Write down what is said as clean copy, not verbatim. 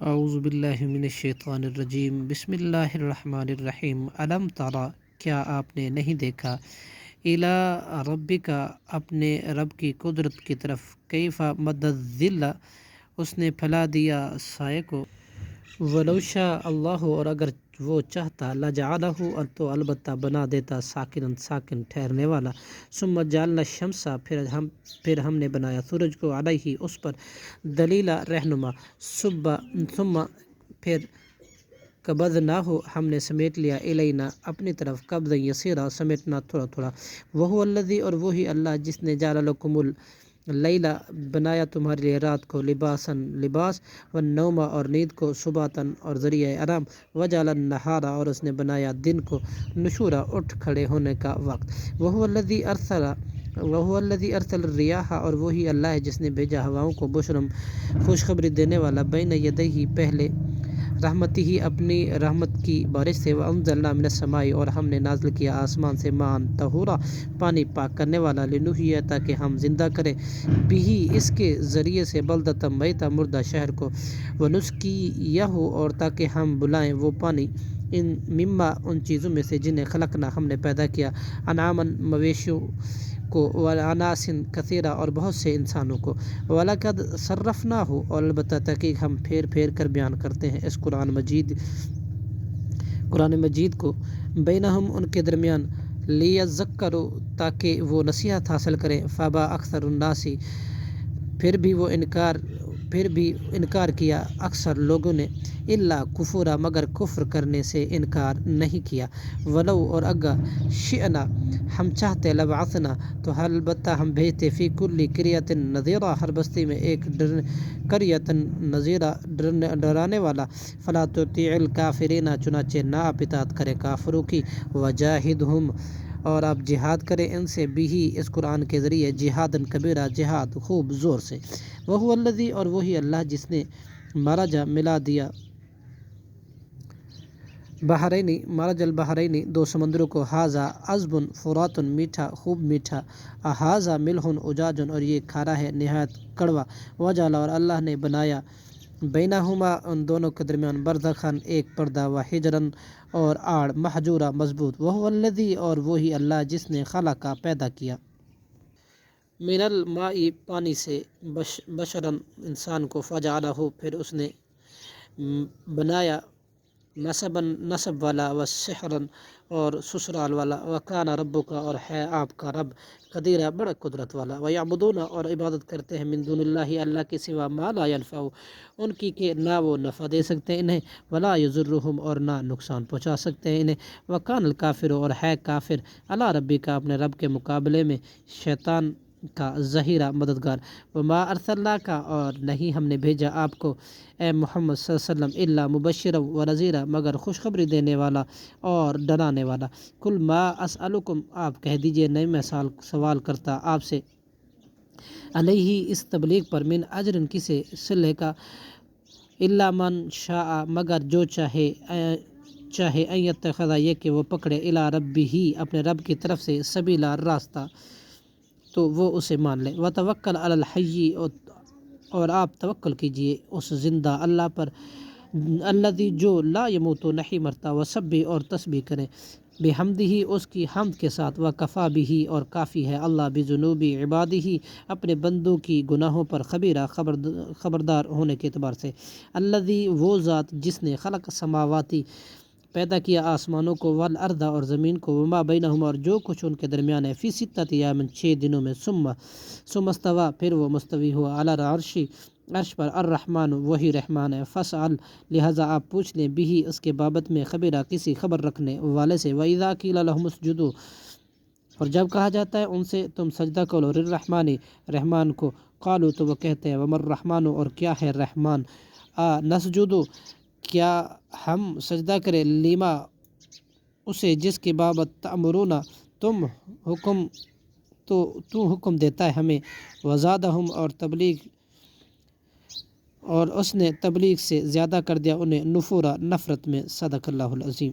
اعوذ باللہ من الشیطان الرجیم بسم اللہ الرحمن الرحیم علم ترى کیا آپ نے نہیں دیکھا الی ربک اپنے رب کی قدرت کی طرف کیف مد الظل اس نے پھیلا دیا سائے کو ولو شاء اللہ اور اگر وہ چاہتا لجعلہ تو البتہ بنا دیتا ساکن ٹھہرنے والا ثم جعلنا الشمس پھر ہم نے بنایا سورج کو علیہ اس پر دلیلا رہنما ثم پھر قبضناہ ہم نے سمیٹ لیا الینا اپنی طرف قبضا یسیرا سمیٹنا تھوڑا تھوڑا وہو الذی اور وہی اللہ جس نے جعل لکم اللیلہ بنایا تمہارے لیے رات کو لباس والنوم اور نیند کو سباتن اور ذریعہ آرام وجعل النہار اور اس نے بنایا دن کو نشورا اٹھ کھڑے ہونے کا وقت وہو الذی ارسل الریاح اور وہی اللہ ہے جس نے بھیجا ہواؤں کو بشرم خوشخبری دینے والا بین یدیہ پہلے رحمتی ہی اپنی رحمت کی بارش سے وانزلنا من السماء اور ہم نے نازل کیا آسمان سے مان طہورا پانی پاک کرنے والا لنحیی تاکہ ہم زندہ کریں بھی اس کے ذریعے سے بلدۃ میتا مردہ شہر کو ونسقیہ اور تاکہ ہم بلائیں وہ پانی ان مما ان چیزوں میں سے جنہیں خلقنا ہم نے پیدا کیا انعاما مویشیوں کو واناسن کثیرہ اور بہت سے انسانوں کو وَلَقَدْ صَرَّفْنَاهُ اور البتہ تحقیق ہم پھیر کر بیان کرتے ہیں اس قرآن مجید کو بینہم ان کے درمیان لیذکروا تاکہ وہ نصیحت حاصل کریں فابا اکثر الناس پھر بھی انکار کیا اکثر لوگوں نے الا کفورا مگر کفر کرنے سے انکار نہیں کیا ولو اور اگر شئنا ہم چاہتے لبعثنا تو البتہ ہم بھیجتے فی کل قریۃ نذیرا ہر بستی میں ایک قریۃ نذیرا ڈرانے والا فلا تطیع الکافرین چنانچہ نہ آپ اطاعت کرے کافروں کی وجاہدہم اور آپ جہاد کریں ان سے بھی اس قرآن کے ذریعے جہادن کبیرہ جہاد خوب زور سے وہو الذی اور وہی اللہ جس نے ملا دیا مرج البحرین دو سمندروں کو ھذا عذب فرات میٹھا خوب میٹھا ھذا ملح اجاج اور یہ کھارا ہے نہایت کڑوا وجعل اور اللہ نے بنایا بینہما ان دونوں کے درمیان برزخاً ایک پردہ وحجرن اور آڑ محجورہ مضبوط وہو الذی اور وہی اللہ جس نے خلقہ پیدا کیا من الماء پانی سے بشرن انسان کو فجعلہ پھر اس نے بنایا نسب والا و سحرن اور سسرال والا وکان ربک اور ہے آپ کا رب قدیرہ بڑا قدرت والا ویعبدون اور عبادت کرتے ہیں من دون اللہ کے سوا ما لا ينفع ان کی کہ نہ وہ نفع دے سکتے انہیں ولا یضرہم اور نہ نقصان پہنچا سکتے ہیں انہیں وکان الکافر اور ہے کافر علی ربی کا اپنے رب کے مقابلے میں شیطان کا ظہیرہ مددگار وما ارسلناک اور نہیں ہم نے بھیجا آپ کو اے محمد صلی اللہ علیہ وسلم الا مبشرا و نذیرا مگر خوشخبری دینے والا اور ڈرانے والا کل ما اسألکم آپ کہہ دیجئے نہیں میں سوال کرتا آپ سے علیہ اس تبلیغ پر من اجر کسی صلح کا الا من شاء مگر جو چاہے ان یتخذ یہ کہ وہ پکڑے الی ربہ اپنے رب کی طرف سے سبیلا راستہ تو وہ اسے مان لے وتوکل علی الحی اور آپ توکل کیجئے اس زندہ اللہ پر الذی جو لا یموت نہیں مرتا وسبح اور تسبیح کریں بحمدہ اس کی حمد کے ساتھ وکفا بہ اور کافی ہے اللہ بذنوب عبادہ اپنے بندوں کی گناہوں پر خبردار ہونے کے اعتبار سے الذی وہ ذات جس نے خلق السماواتی پیدا کیا آسمانوں کو والارض اور زمین کو وما بینہما اور جو کچھ ان کے درمیان ہے فی ستۃ ایام 6 دنوں میں ثم استوی پھر وہ مستوی ہوا علی العرش عرش پر الرحمن وہی رحمان ہے فاسأل لہذا آپ پوچھ لیں بھی اس کے بابت میں خبیرہ کسی خبر رکھنے والے سے وَإِذَا قِيلَ لَهُمُ اسْجُدُوا اور جب کہا جاتا ہے ان سے تم سجدہ کرو للرحمن رحمان کو قالوا تو وہ کہتے ہیں وما الرحمن اور کیا ہے رحمان نسجد کیا ہم سجدہ کریں لیما اسے جس کے بابت تأمرون تو حکم دیتا ہے ہمیں وزادہم اور اس نے تبلیغ سے زیادہ کر دیا انہیں نفورا نفرت میں صدق اللہ العظیم